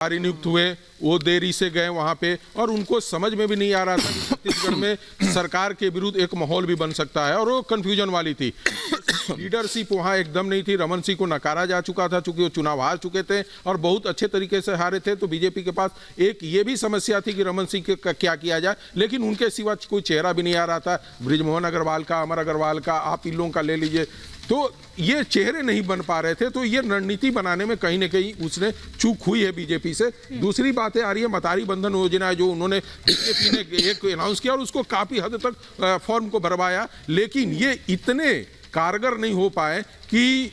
नियुक्त हुए वो देरी से गए वहां पे, और उनको समझ में भी नहीं आ रहा था कि छत्तीसगढ़ में सरकार के विरुद्ध एक माहौल भी बन सकता है, और वो कंफ्यूजन वाली थी। लीडरशिप वहां एकदम नहीं थी। रमन सिंह को नकारा जा चुका था चूंकि वो चुनाव हार चुके थे और बहुत अच्छे तरीके से हारे थे। तो बीजेपी के पास एक ये भी समस्या थी कि रमन सिंह का क्या किया जाए, लेकिन उनके सिवा कोई चेहरा भी नहीं आ रहा था। बृजमोहन अग्रवाल का, अमर अग्रवाल का, आप इन लोगों का ले लीजिए, तो ये चेहरे नहीं बन पा रहे थे। तो ये रणनीति बनाने में कहीं ना कहीं उसने चूक हुई है बीजेपी से। दूसरी बातें आ रही है मतारी बंधन योजना जो उन्होंने बीजेपी ने एक अनाउंस किया और उसको काफी हद तक फॉर्म को भरवाया, लेकिन ये इतने कारगर नहीं हो पाए कि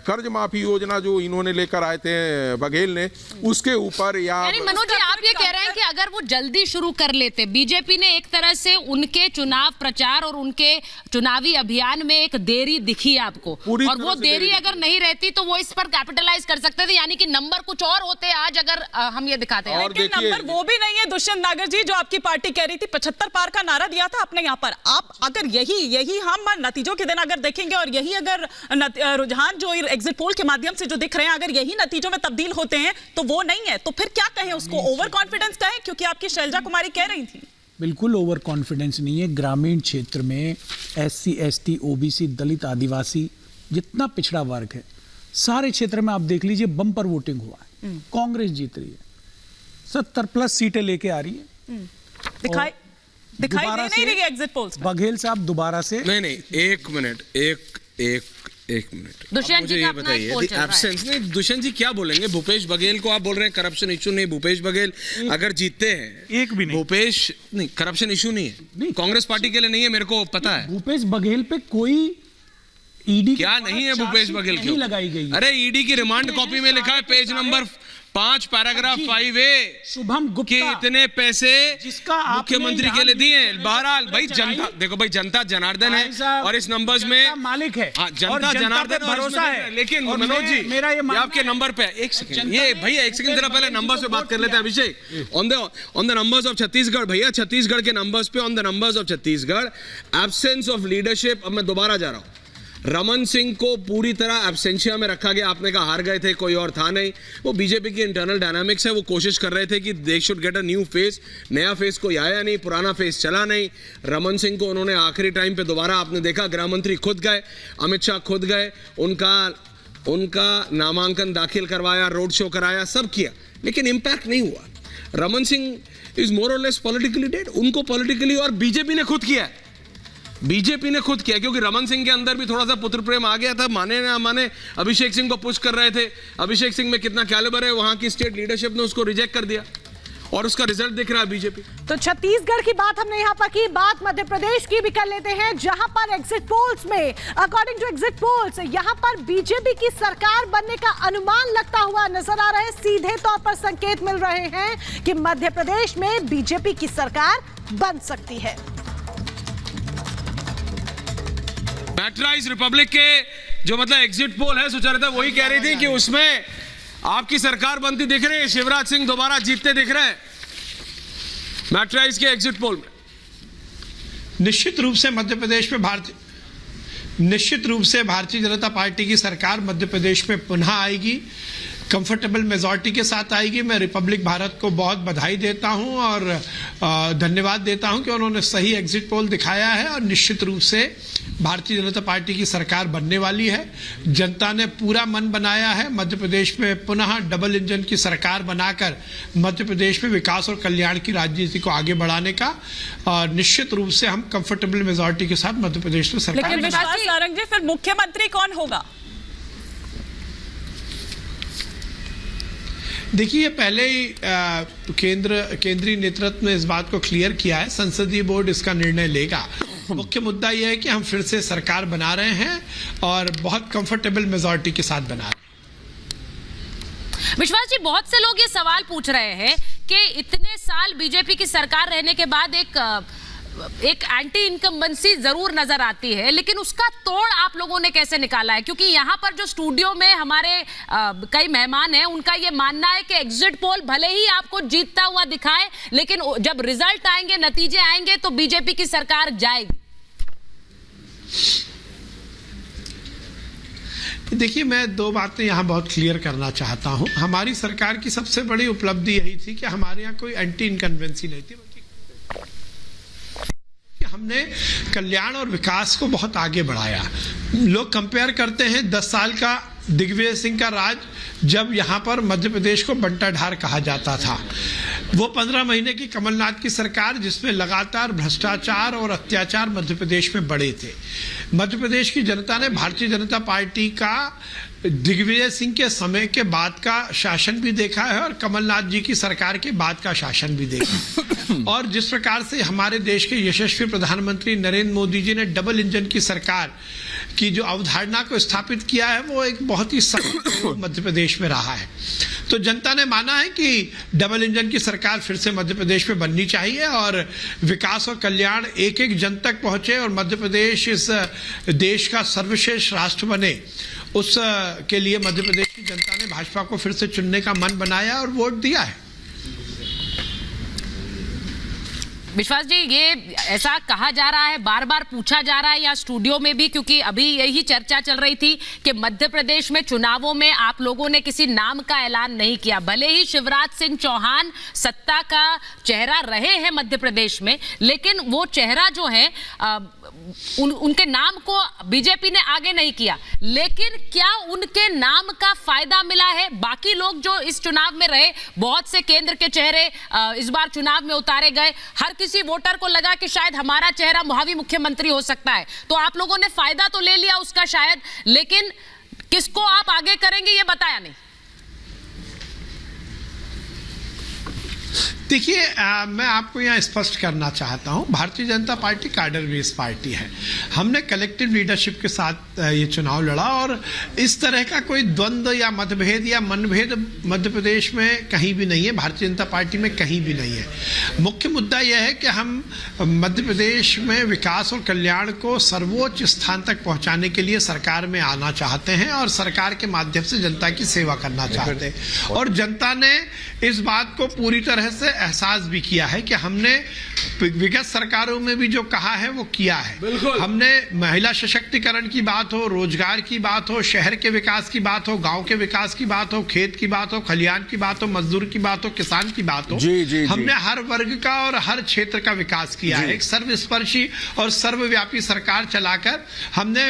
कर्ज माफी योजना जो इन्होंने लेकर आए थे बघेल ने, उसके ऊपर या मनोज जी आप ये कह रहे हैं कि अगर वो जल्दी शुरू कर लेते, बीजेपी ने एक तरह से उनके चुनाव प्रचार और उनके चुनावी अभियान में एक देरी दिखी आपको, और वो देरी अगर नहीं रहती तो वो इस पर कैपिटलाइज कर सकते थे, यानी कि नंबर कुछ और होते आज अगर हम ये दिखाते हैं। लेकिन नंबर वो भी नहीं है दुष्यंत नागर जी, जो आपकी पार्टी कह रही थी 75 पार का नारा दिया था आपने यहाँ पर। आप अगर यही हम नतीजों के दिन अगर देखेंगे और यही अगर रुझान जो एग्जिट पोल के माध्यम से जो दिख रहे हैं, अगर यही नतीजों में तब्दील होते हैं तो वो नहीं है, तो फिर क्या कहें उसको, ओवर कॉन्फिडेंस कहें? क्योंकि आपकी शैलजा कुमारी कह रही थी बिल्कुल ओवर कॉन्फिडेंस नहीं है। ग्रामीण क्षेत्र में SC ST OBC दलित आदिवासी जितना पिछड़ा वर्ग है, सारे क्षेत्र में आप देख लीजिए बम्पर वोटिंग हुआ है। कांग्रेस जीत रही है, 70+ सीटें लेके आ रही है। दिखाई दे नहीं रही एग्जिट पोल्स। बघेल साहब दोबारा से नहीं एक मिनट दुष्यंत जी मुझे ये बताइए, एब्सेंस नहीं, दुष्यंत जी क्या बोलेंगे? भूपेश बघेल को आप बोल रहे हैं करप्शन इशू नहीं, भूपेश बघेल अगर जीतते हैं, एक भी नहीं, भूपेश नहीं, करप्शन इशू नहीं है, कांग्रेस पार्टी के लिए नहीं है, मेरे को पता है। भूपेश बघेल पे कोई ईडी क्या नहीं है भूपेश बघेल नहीं लगाई गई? अरे ईडी की रिमांड कॉपी में लिखा है page number 5 paragraph 5A Shubham Gupta कि इतने पैसे जिसका मुख्यमंत्री के लिए दिए। बहरहाल भाई जनता, देखो भाई जनता जनार्दन है और इस नंबर्स में मालिक है। जनता जनार्दन भरोसा है। लेकिन मनोज जी मेरा ये आपके नंबर पे एक सेकंड, ये भैया एक सेकंड जरा पहले नंबर्स पे बात कर लेते हैं Abhishek. On the numbers of Chhattisgarh, भैया छत्तीसगढ़ के नंबर्स पे, on the numbers of Chhattisgarh, absence of leadership. अब मैं दोबारा जा रहा हूं, रमन सिंह को पूरी तरह एब्सेंशिया में रखा गया। आपने कहा हार गए थे, कोई और था नहीं। वो बीजेपी की इंटरनल डायनामिक्स है, वो कोशिश कर रहे थे कि they should get a new face. नया फेस कोई आया नहीं, पुराना फेस चला नहीं। रमन सिंह को उन्होंने आखिरी टाइम पे दोबारा, आपने देखा गृह मंत्री खुद गए, अमित शाह खुद गए, उनका नामांकन दाखिल करवाया, रोड शो कराया, सब किया, लेकिन इंपैक्ट नहीं हुआ। रमन सिंह इज मोर और लेस पॉलिटिकली डेड। उनको पॉलिटिकली, और बीजेपी ने खुद किया, बीजेपी ने खुद किया, क्योंकि रमन सिंह के अंदर भी थोड़ा सा पुत्र प्रेम आ गया था, माने ना माने अभिषेक सिंह को पुश कर रहे थे। अभिषेक सिंह में कितना कैलिबर है, वहां की स्टेट लीडरशिप ने उसको रिजेक्ट कर दिया और उसका रिजल्ट दिख रहा है बीजेपी। तो छत्तीसगढ़ की बात हमने यहाँ पर की, बात मध्य प्रदेश की भी कर लेते हैं, जहां पर एग्जिट पोल्स में, अकॉर्डिंग टू एग्जिट पोल्स, यहां पर बीजेपी की सरकार बनने का अनुमान लगता हुआ नजर आ रहा है। सीधे तौर पर संकेत मिल रहे हैं कि मध्य प्रदेश में बीजेपी की सरकार बन सकती है। मैट्राइज रिपब्लिक के जो मतलब एग्जिट पोल है, सुचरिता वही कह रही थी कि उसमें आपकी सरकार बनती दिख रही है, शिवराज सिंह दोबारा जीतते दिख रहे हैं मैट्राइज के एग्जिट पोल में। निश्चित रूप से भारतीय जनता पार्टी की सरकार मध्य प्रदेश में पुनः आएगी, कंफर्टेबल मेजॉरिटी के साथ आएगी। मैं रिपब्लिक भारत को बहुत बधाई देता हूं और धन्यवाद देता हूं कि उन्होंने सही एग्जिट पोल दिखाया है, और निश्चित रूप से भारतीय जनता पार्टी की सरकार बनने वाली है। जनता ने पूरा मन बनाया है मध्य प्रदेश में पुनः डबल इंजन की सरकार बनाकर मध्य प्रदेश में विकास और कल्याण की राजनीति को आगे बढ़ाने का, और निश्चित रूप से हम कंफर्टेबल मेजॉरिटी के साथ मध्य प्रदेश में सरकार। लेकिन विश्वास सारंग जी, फिर मुख्यमंत्री कौन होगा? देखिए, पहले ही केंद्रीय नेतृत्व ने इस बात को क्लियर किया है, संसदीय बोर्ड इसका निर्णय लेगा। मुख्य मुद्दा यह है कि हम फिर से सरकार बना रहे हैं और बहुत कंफर्टेबल मेजॉरिटी के साथ बना रहे हैं। विश्वास जी, बहुत से लोग ये सवाल पूछ रहे हैं कि इतने साल बीजेपी की सरकार रहने के बाद एक एंटी इनकम्बेंसी जरूर नजर आती है, लेकिन उसका तोड़ आप लोगों ने कैसे निकाला है? क्योंकि यहाँ पर जो स्टूडियो में हमारे कई मेहमान हैं, उनका ये मानना है कि एग्जिट पोल भले ही आपको जीतता हुआ दिखाए, लेकिन जब रिजल्ट आएंगे, नतीजे आएंगे, तो बीजेपी की सरकार जाएगी। देखिए, मैं दो बातें यहाँ बहुत क्लियर करना चाहता हूँ। हमारी सरकार की सबसे बड़ी उपलब्धि यही थी कि हमारे यहाँ कोई एंटी इनकन्वेंसी नहीं थी, हमने कल्याण और विकास को बहुत आगे बढ़ाया। लोग कंपेयर करते हैं 10 साल का दिग्विजय सिंह का राज, जब यहाँ पर मध्य प्रदेश को बंटाढार कहा जाता था, वो 15 महीने की कमलनाथ की सरकार जिसमें लगातार भ्रष्टाचार और अत्याचार मध्य प्रदेश में बढ़े थे। मध्य प्रदेश की जनता ने भारतीय जनता पार्टी का दिग्विजय सिंह के समय के बाद का शासन भी देखा है और कमलनाथ जी की सरकार के बाद का शासन भी देखा। और जिस प्रकार से हमारे देश के यशस्वी प्रधानमंत्री नरेंद्र मोदी जी ने डबल इंजन की सरकार की जो अवधारणा को स्थापित किया है, वो एक बहुत ही सफल मध्य प्रदेश में रहा है। तो जनता ने माना है कि डबल इंजन की सरकार फिर से मध्य प्रदेश में बननी चाहिए और विकास और कल्याण एक एक जन तक पहुंचे और मध्य प्रदेश इस देश का सर्वश्रेष्ठ राष्ट्र बने। उस के लिए मध्य प्रदेश की जनता ने भाजपा को फिर से चुनने का मन बनाया और वोट दिया है। विश्वास जी, ये ऐसा कहा जा रहा है, बार बार पूछा जा रहा है यहाँ स्टूडियो में भी, क्योंकि अभी यही चर्चा चल रही थी कि मध्य प्रदेश में चुनावों में आप लोगों ने किसी नाम का ऐलान नहीं किया। भले ही शिवराज सिंह चौहान सत्ता का चेहरा रहे हैं मध्य प्रदेश में, लेकिन वो चेहरा जो है उनके नाम को बीजेपी ने आगे नहीं किया। लेकिन क्या उनके नाम का फायदा मिला है? बाकी लोग जो इस चुनाव में रहे, बहुत से केंद्र के चेहरे इस बार चुनाव में उतारे गए, हर किसी वोटर को लगा कि शायद हमारा चेहरा भावी मुख्यमंत्री हो सकता है। तो आप लोगों ने फायदा तो ले लिया उसका शायद, लेकिन किसको आप आगे करेंगे ये बताया नहीं। देखिए, मैं आपको यहाँ स्पष्ट करना चाहता हूँ, Bharatiya Janata party cadre base party है। हमने कलेक्टिव लीडरशिप के साथ ये चुनाव लड़ा और इस तरह का कोई द्वंद्व या मतभेद या मनभेद मध्य प्रदेश में कहीं भी नहीं है, भारतीय जनता पार्टी में कहीं भी नहीं है। मुख्य मुद्दा यह है कि हम मध्य प्रदेश में विकास और कल्याण को सर्वोच्च स्थान तक पहुँचाने के लिए सरकार में आना चाहते हैं और सरकार के माध्यम से जनता की सेवा करना चाहते हैं। और जनता ने इस बात को पूरी तरह से एहसास भी किया है कि हमने विगत सरकारों में भी जो कहा है वो किया है। हमने महिला सशक्तिकरण की बात हो, रोजगार की बात हो, शहर के विकास की बात हो, गांव के विकास की बात हो, खेत की बात हो, खलिहान की बात हो, मजदूर की बात हो, किसान की बात हो, हमने हर वर्ग का और हर क्षेत्र का विकास किया है। एक सर्वस्पर्शी और सर्वव्यापी सरकार चलाकर हमने